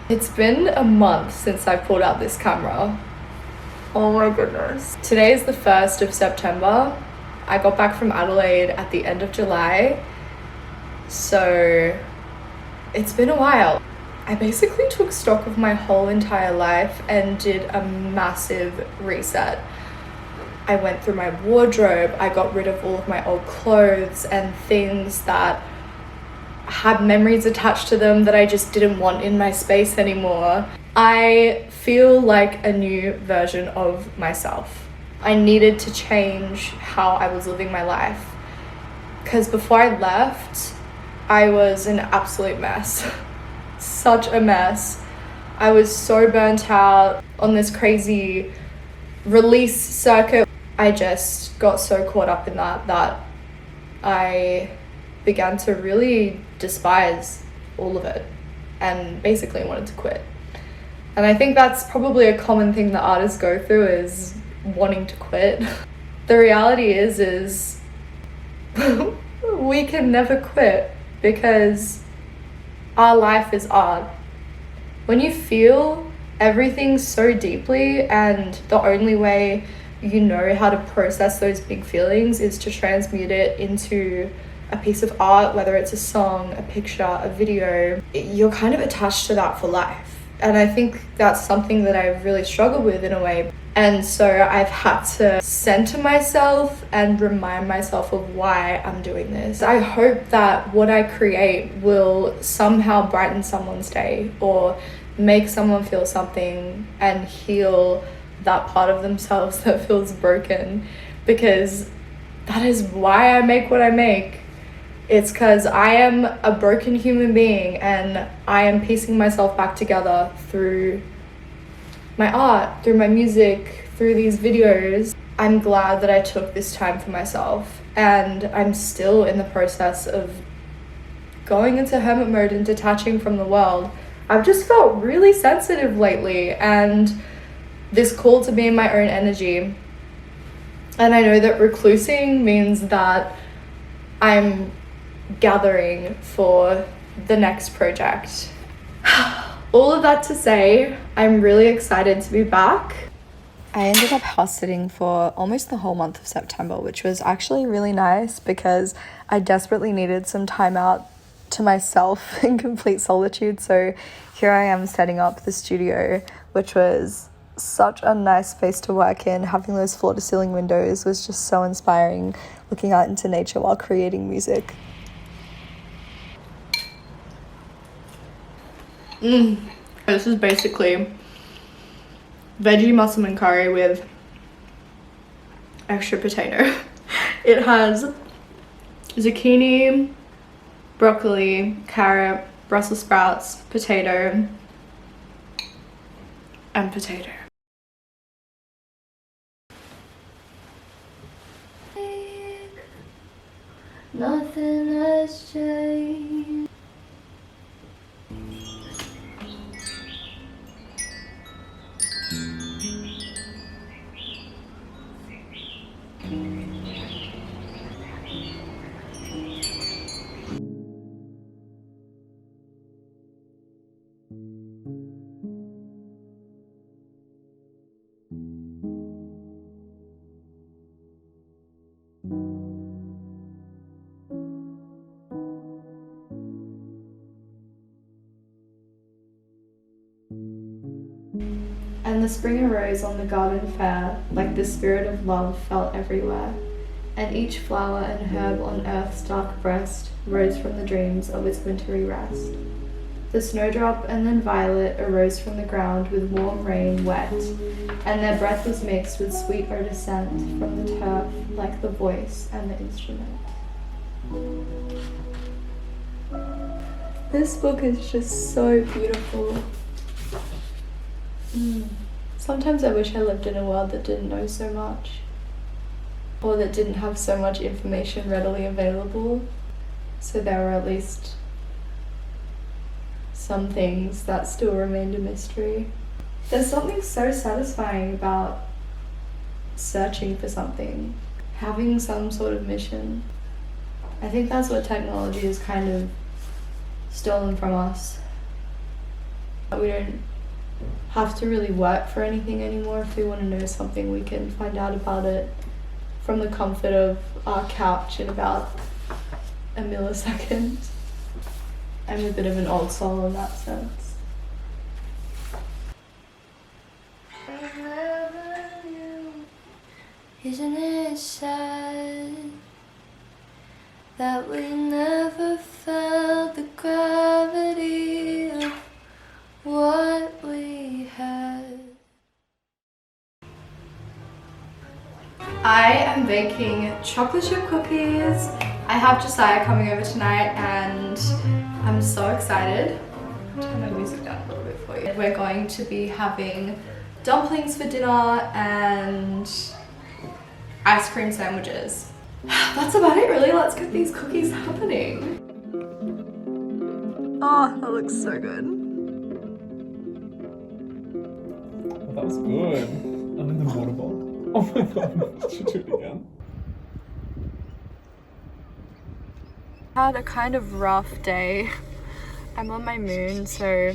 It's been a month since I pulled out this camera. Oh my goodness. Today is the 1st of September. I got back from Adelaide at the end of July. So it's been a while. I basically took stock of my whole entire life and did a massive reset. I went through my wardrobe. I got rid of all of my old clothes and things that had memories attached to them that I just didn't want in my space anymore. I feel like a new version of myself. I needed to change how I was living my life, because before I left, I was an absolute mess. Such a mess. I was so burnt out on this crazy release circuit. I just got so caught up in that I began to really despise all of it and basically wanted to quit. And I think that's probably a common thing that artists go through, is wanting to quit. The reality is we can never quit, because our life is art. When you feel everything so deeply, and the only way you know how to process those big feelings is to transmute it into a piece of art, whether it's a song, a picture, a video, you're kind of attached to that for life. And I think that's something that I've really struggled with in a way. And so I've had to center myself and remind myself of why I'm doing this. I hope that what I create will somehow brighten someone's day or make someone feel something and heal that part of themselves that feels broken, because that is why I make what I make. It's because I am a broken human being and I am piecing myself back together through my art, through my music, through these videos. I'm glad that I took this time for myself, and I'm still in the process of going into hermit mode and detaching from the world. I've just felt really sensitive lately, and this call to be in my own energy. And I know that reclusing means that I'm gathering for the next project. All of that to say, I'm really excited to be back. I ended up house sitting for almost the whole month of September, which was actually really nice because I desperately needed some time out to myself in complete solitude. So here I am setting up the studio, which was such a nice space to work in. Having those floor-to-ceiling windows was just so inspiring, looking out into nature while creating music. This is basically veggie mussel curry with extra potato. It has zucchini, broccoli, carrot, Brussels sprouts, potato, and potato. Nothing has changed. And the spring arose on the garden fair, like the spirit of love felt everywhere. And each flower and herb on earth's dark breast rose from the dreams of its wintry rest. The snowdrop and then violet arose from the ground with warm rain wet, and their breath was mixed with sweet odor scent from the turf, like the voice and the instrument. This book is just so beautiful. Sometimes I wish I lived in a world that didn't know so much, or that didn't have so much information readily available, so there were at least some things that still remained a mystery. There's something so satisfying about searching for something, having some sort of mission. I think that's what technology has kind of stolen from us. We don't have to really work for anything anymore. If we want to know something, we can find out about it from the comfort of our couch in about a millisecond. I'm a bit of an old soul in that sense. Isn't it sad that we never felt the gravity of what we had? I am baking chocolate chip cookies. I have Josiah coming over tonight and I'm so excited. Turn my music down a little bit for you. We're going to be having dumplings for dinner and ice cream sandwiches. That's about it really. Let's get these cookies happening. Oh, that looks so good. Oh, that was good. I'm in the water bowl. Oh my god, I should do it again. Had a kind of rough day. I'm on my moon, so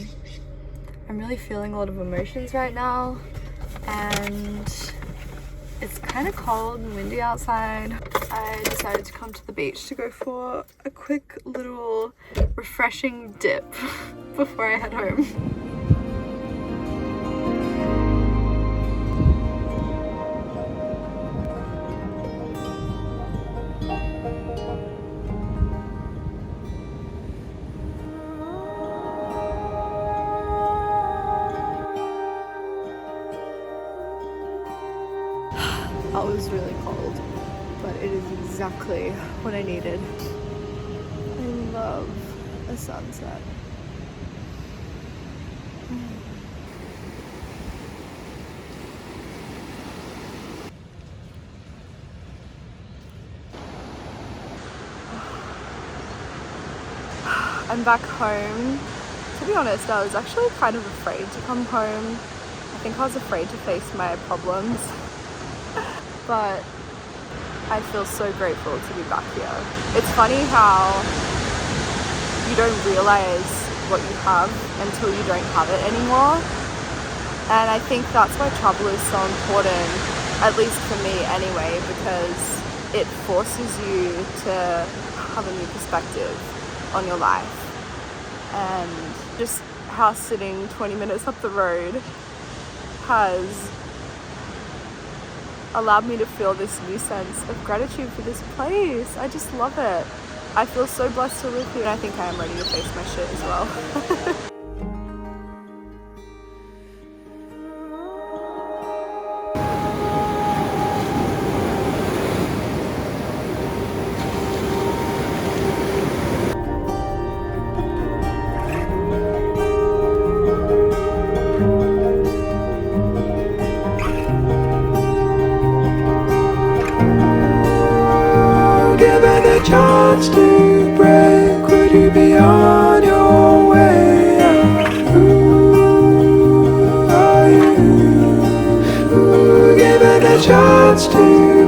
I'm really feeling a lot of emotions right now, and it's kind of cold and windy outside. I decided to come to the beach to go for a quick little refreshing dip before I head home. That was really cold, but it is exactly what I needed. I love a sunset. I'm back home. To be honest, I was actually kind of afraid to come home. I think I was afraid to face my problems. But I feel so grateful to be back here. It's funny how you don't realize what you have until you don't have it anymore. And I think that's why travel is so important, at least for me anyway, because it forces you to have a new perspective on your life. And just house sitting 20 minutes up the road has allowed me to feel this new sense of gratitude for this place. I just love it. I feel so blessed to live here. I think I am ready to face my shit as well. Given the chance to break, would you be on your way? Who are you? Given the chance to